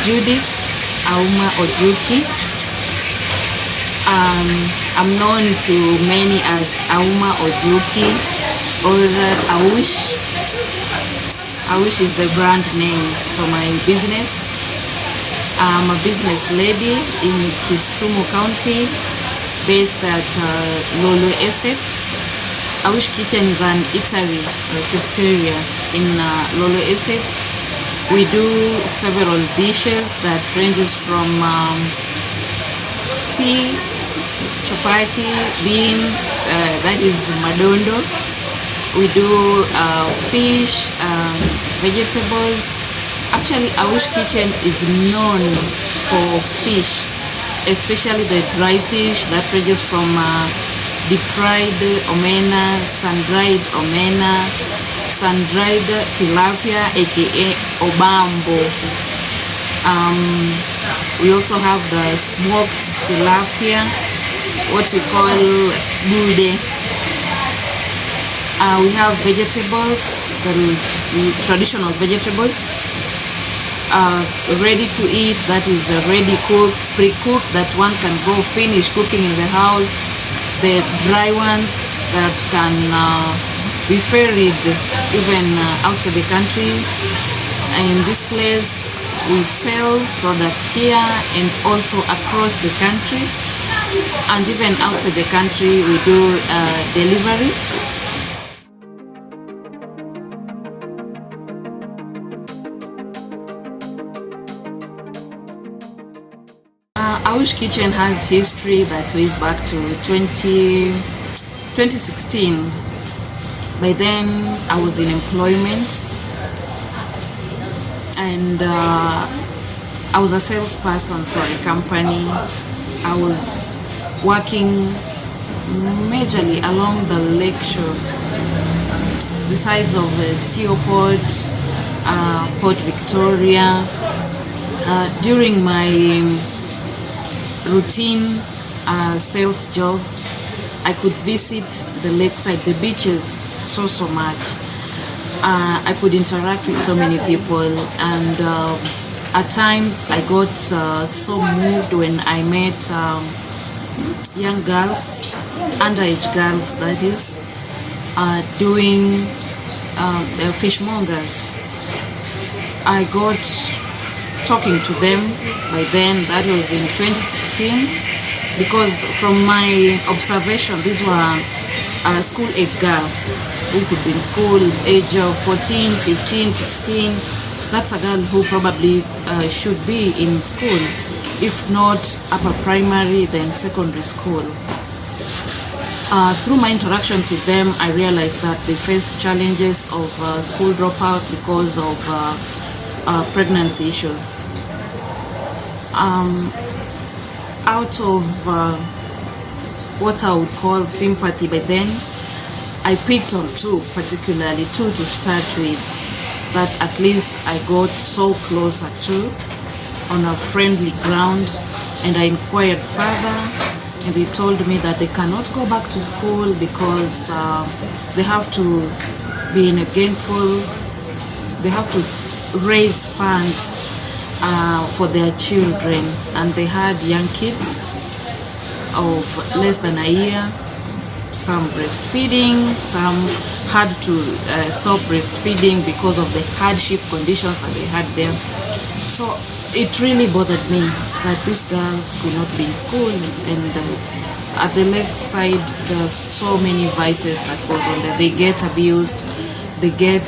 Judith Auma Ojuki. I'm known to many as Auma Ojuki or AUSH. AUSH is the brand name for my business. I'm a business lady in Kisumu County, based at Lolo Estate. AUSH Kitchen is an eatery or cafeteria in Lolo Estate. We do several dishes that ranges from tea, chapati, beans, that is madondo. We do fish, vegetables. Actually, AUSH Kitchen is known for fish, especially the dry fish that ranges from deep fried omena, sun-dried omena, sun-dried tilapia, aka obambo. We also have the smoked tilapia, what we call bude. We have vegetables, the traditional vegetables, ready to eat, that is ready cooked, pre-cooked, that one can go finish cooking in the house. The dry ones that can be ferried even outside the country. In this place we sell products here and also across the country, and even outside the country we do deliveries. AUSH Kitchen has history that goes back to 2016. By then I was in employment, and I was a salesperson for a company. I was working majorly along the lakeshore, the sides of CO Port, Port Victoria. During my routine sales job, I could visit the lakeside, the beaches so much. I could interact with so many people, and at times I got so moved when I met young girls, underage girls that is, doing the fishmongers. I got talking to them. By then, that was in 2016, because from my observation, these were school age girls who could be in school, age of 14, 15, 16. That's a girl who probably should be in school, if not upper primary, then secondary school. Through my interactions with them, I realized that they faced challenges of school dropout because of pregnancy issues. Out of what I would call sympathy, by then I picked on two to start with, that at least I got so closer to on a friendly ground, and I inquired further, and they told me that they cannot go back to school because they have to be in a gainful, they have to raise funds for their children, and they had young kids of less than a year, some breastfeeding, some had to stop breastfeeding because of the hardship conditions that they had there. So it really bothered me that these girls could not be in school, and at the left side there are so many vices that goes on there. They get abused, they get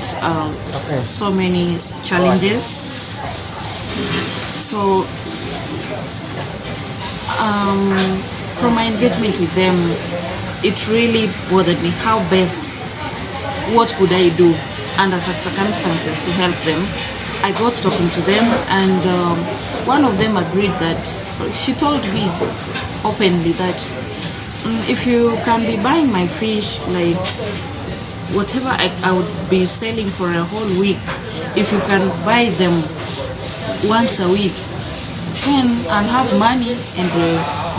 so many challenges. So from my engagement with them, it really bothered me how best, what could I do under such circumstances to help them. I got talking to them, and one of them agreed that, she told me openly that if you can be buying my fish, like whatever I would be selling for a whole week, if you can buy them once a week, then I'll have money and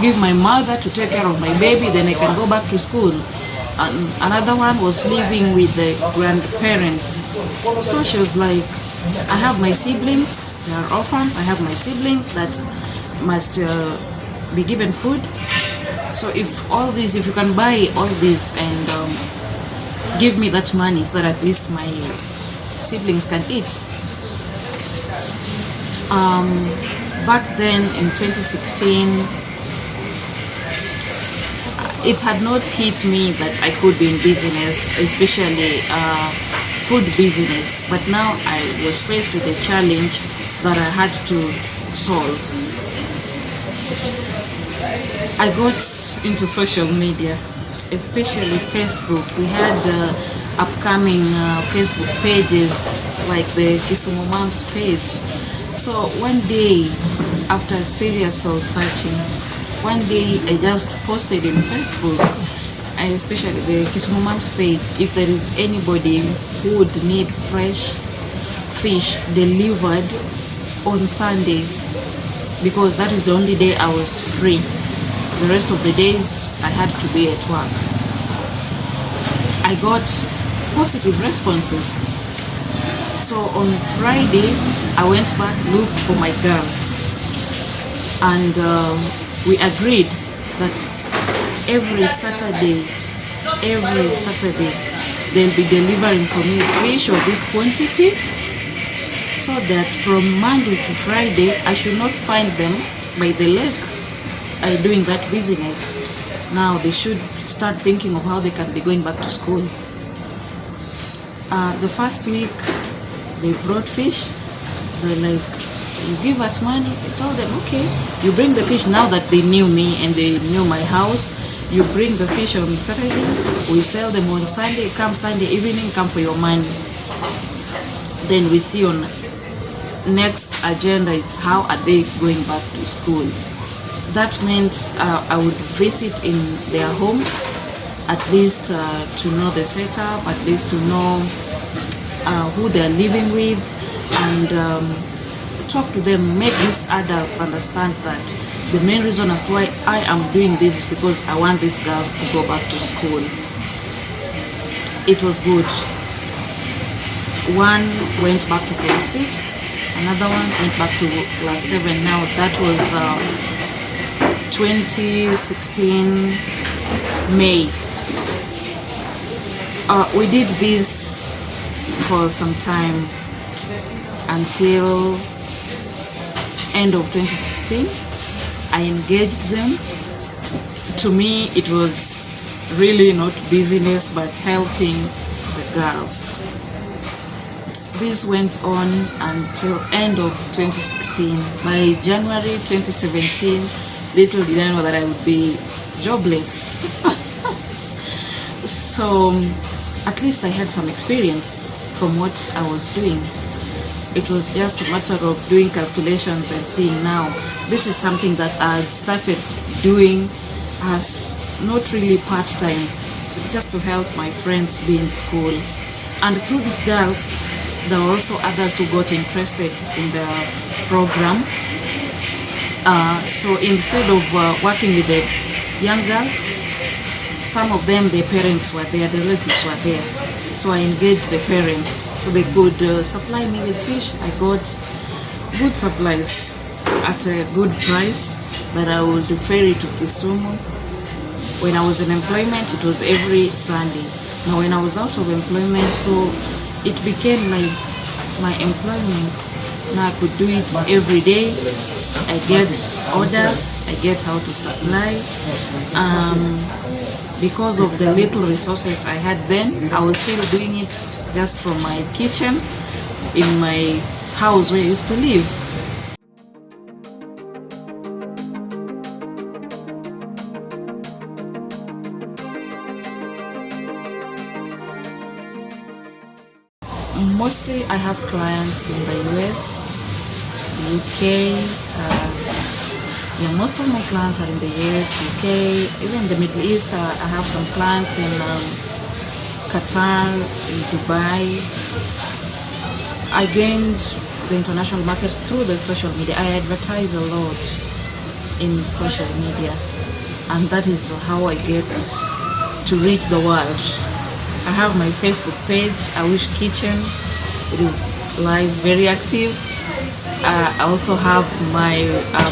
give my mother to take care of my baby, then I can go back to school. And another one was living with the grandparents. So she was like, I have my siblings, they are orphans. I have my siblings that must be given food. So if you can buy all this and give me that money so that at least my siblings can eat. Back then in 2016, it had not hit me that I could be in business, especially food business. But now I was faced with a challenge that I had to solve. I got into social media, especially Facebook. We had upcoming Facebook pages like the Kisumu Moms page. So one day, after serious soul searching, one day I just posted in Facebook, especially the Kisumu Moms page, if there is anybody who would need fresh fish delivered on Sundays, because that is the only day I was free. The rest of the days I had to be at work. I got positive responses. So on Friday, I went back to look for my girls, and we agreed that every Saturday they'll be delivering for me fish of this quantity, so that from Monday to Friday I should not find them by the lake doing that business. Now they should start thinking of how they can be going back to school. The first week they brought fish. They're like, you give us money. I told them, okay, you bring the fish. Now that they knew me and they knew my house, you bring the fish on Saturday, we sell them on Sunday. Come Sunday evening, come for your money. Then we see on next agenda is how are they going back to school. That meant I would visit in their homes, at least to know the setup, at least to know who they're living with, and talk to them, make these adults understand that the main reason as to why I am doing this is because I want these girls to go back to school. It was good. One went back to class 6, another one went back to class 7. Now that was 2016 May. We did this for some time until end of 2016. I engaged them. To me, it was really not business but helping the girls. This went on until end of 2016. By January 2017, little did I know that I would be jobless. So at least I had some experience from what I was doing. It was just a matter of doing calculations and seeing now this is something that I had started doing as not really part-time, just to help my friends be in school. And through these girls, there were also others who got interested in the program. So instead of working with the young girls, some of them, their parents were there, their relatives were there. So I engaged the parents so they could supply me with fish. I got good supplies at a good price that I would ferry to Kisumu. When I was in employment, it was every Sunday. Now when I was out of employment, so it became like my employment. Now I could do it every day. I get orders, I get how to supply. Because of the little resources I had then, I was still doing it just from my kitchen in my house where I used to live. Mostly I have clients in the US, UK, most of my clients are in the US, UK, even the Middle East. I have some clients in Qatar, in Dubai. I gained the international market through the social media. I advertise a lot in social media, and that is how I get to reach the world. I have my Facebook page, AUSH Kitchen. It is live, very active. I also have my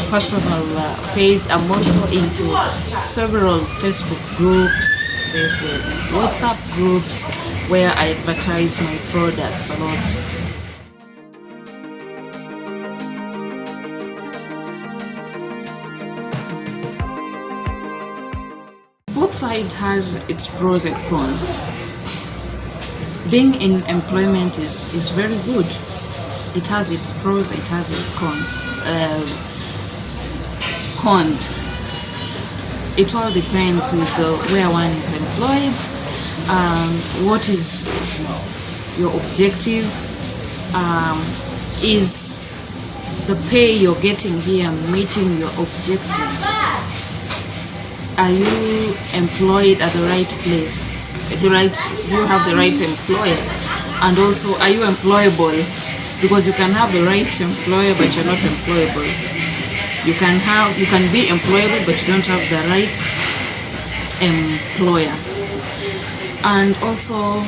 personal page. I'm also into several Facebook groups, there's the WhatsApp groups where I advertise my products a lot. Both sides has its pros and cons. Being in employment is very good. It has its pros, it has its cons. It all depends with where one is employed, what is your objective, is the pay you're getting here meeting your objective. Are you employed at the right place? Do you have the right employer? And also, are you employable? Because you can have the right employer but you're not employable. You can be employable but you don't have the right employer. And also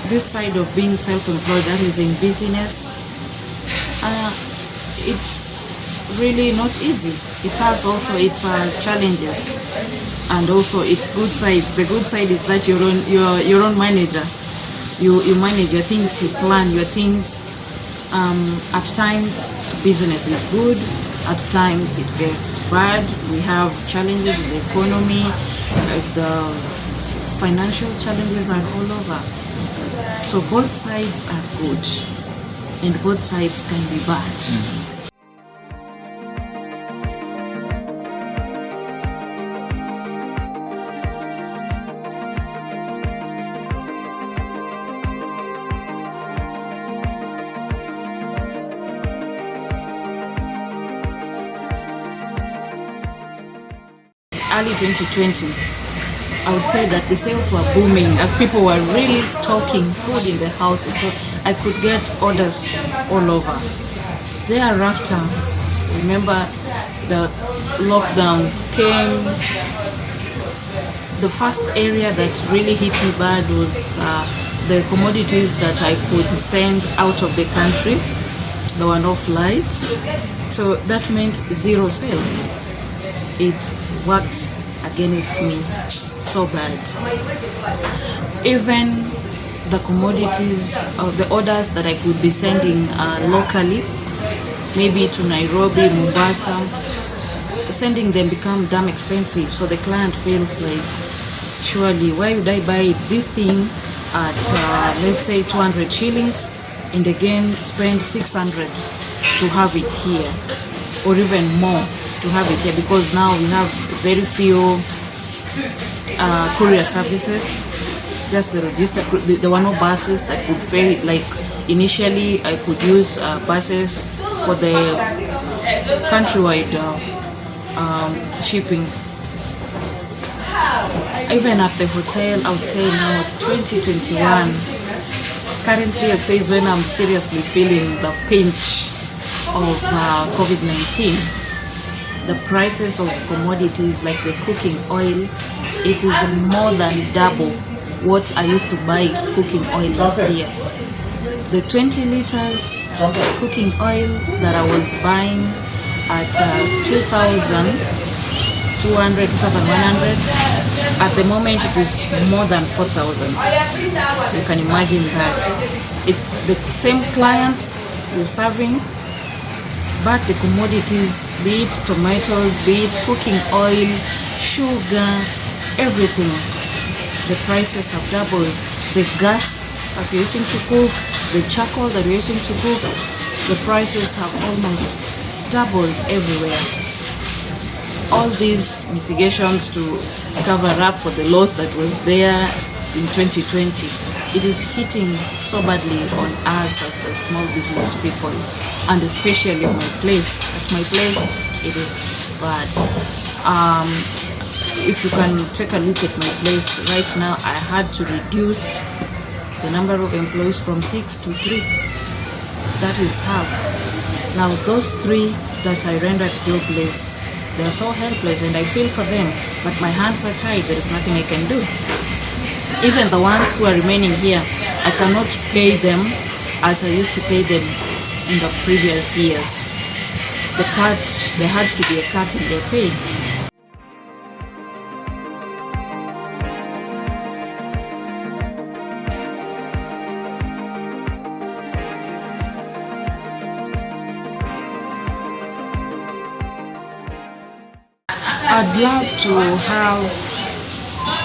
this side of being self-employed, that is in business, it's really not easy. It has also its challenges and also its good sides. The good side is that you're your own manager. You manage your things, you plan your things. At times business is good, at times it gets bad. We have challenges in the economy, the financial challenges are all over. So both sides are good and both sides can be bad. Early 2020, I would say that the sales were booming as people were really stocking food in the houses, so I could get orders all over. Thereafter, remember the lockdowns came. The first area that really hit me bad was the commodities that I could send out of the country. There were no flights, so that meant zero sales. It worked against me so bad. Even the commodities or the orders that I could be sending locally, maybe to Nairobi, Mombasa, sending them become damn expensive. So the client feels like, surely why would I buy this thing at let's say 200 shillings and again spend 600 to have it here, or even more to have it here, because now we have very few courier services. Just the registered, there were no buses that could ferry. Like initially I could use buses for the countrywide shipping. Even at the hotel, I would say now 2021, currently I'd say is when I'm seriously feeling the pinch of COVID-19. The prices of commodities like the cooking oil, it is more than double what I used to buy cooking oil last year. The 20 liters cooking oil that I was buying at 2,200, 2,100, at the moment it is more than 4,000. You can imagine that. The same clients you're serving, but the commodities, be it tomatoes, be it cooking oil, sugar, everything, the prices have doubled. The gas that we're using to cook, the charcoal that we're using to cook, the prices have almost doubled everywhere. All these mitigations to cover up for the loss that was there in 2020, it is hitting so badly on us as the small business people, and especially my place. At my place, it is bad. If you can take a look at my place right now, I had to reduce the number of employees from 6 to 3. That is half. Now those 3 that I rendered jobless, they are so helpless and I feel for them, but my hands are tied. There is nothing I can do. Even the ones who are remaining here, I cannot pay them as I used to pay them in the previous years. There had to be a cut in their pay. I'd love to have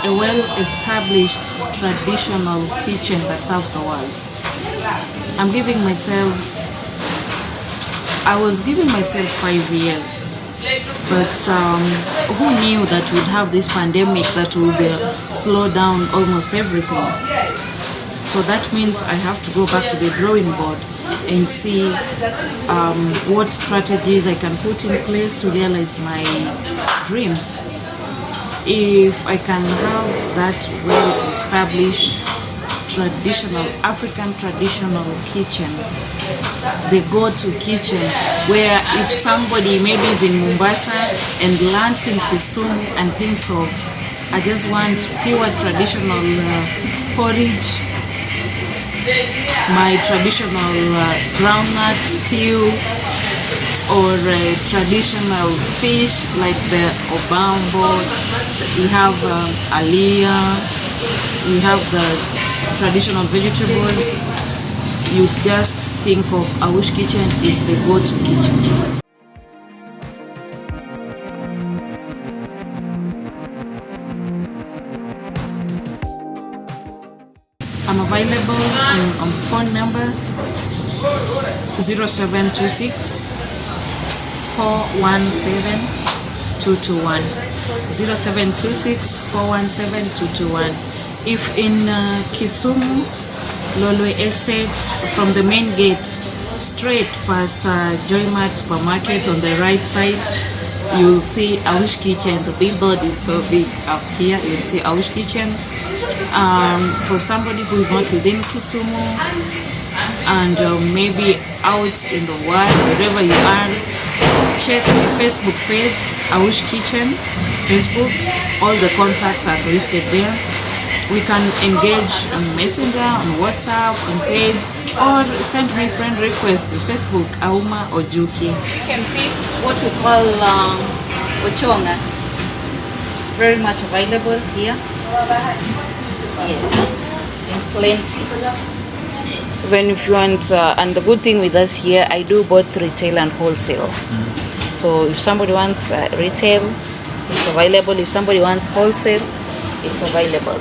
a well-established traditional kitchen that serves the world. I was giving myself 5 years, but who knew that we'd have this pandemic that would slow down almost everything. So that means I have to go back to the drawing board and see what strategies I can put in place to realize my dream. If I can have that well-established African traditional kitchen, the go-to kitchen, where if somebody maybe is in Mombasa and lands in Kisumu and thinks of, I just want pure traditional porridge, my traditional groundnut stew, or traditional fish like the obambo, we have alia, we have the traditional vegetables. You just think of AUSH Kitchen is the go-to kitchen. I'm available on phone number 0726 417 221. 0726 417 221. If in Kisumu, Lolwe Estate, from the main gate, straight past Joymart supermarket on the right side, you'll see AUSH Kitchen. The billboard is so big up here. You'll see AUSH Kitchen. For somebody who is not within Kisumu and maybe out in the world, wherever you are, check my Facebook page, AUSH Kitchen, Facebook. All the contacts are listed there. We can engage on Messenger, on WhatsApp, on page, or send me friend request to Facebook, Auma Ojuki. You can fix what we call ochonga. Very much available here. Yes, in plenty. Even if you want, and the good thing with us here, I do both retail and wholesale. So if somebody wants retail, it's available. If somebody wants wholesale, it's available.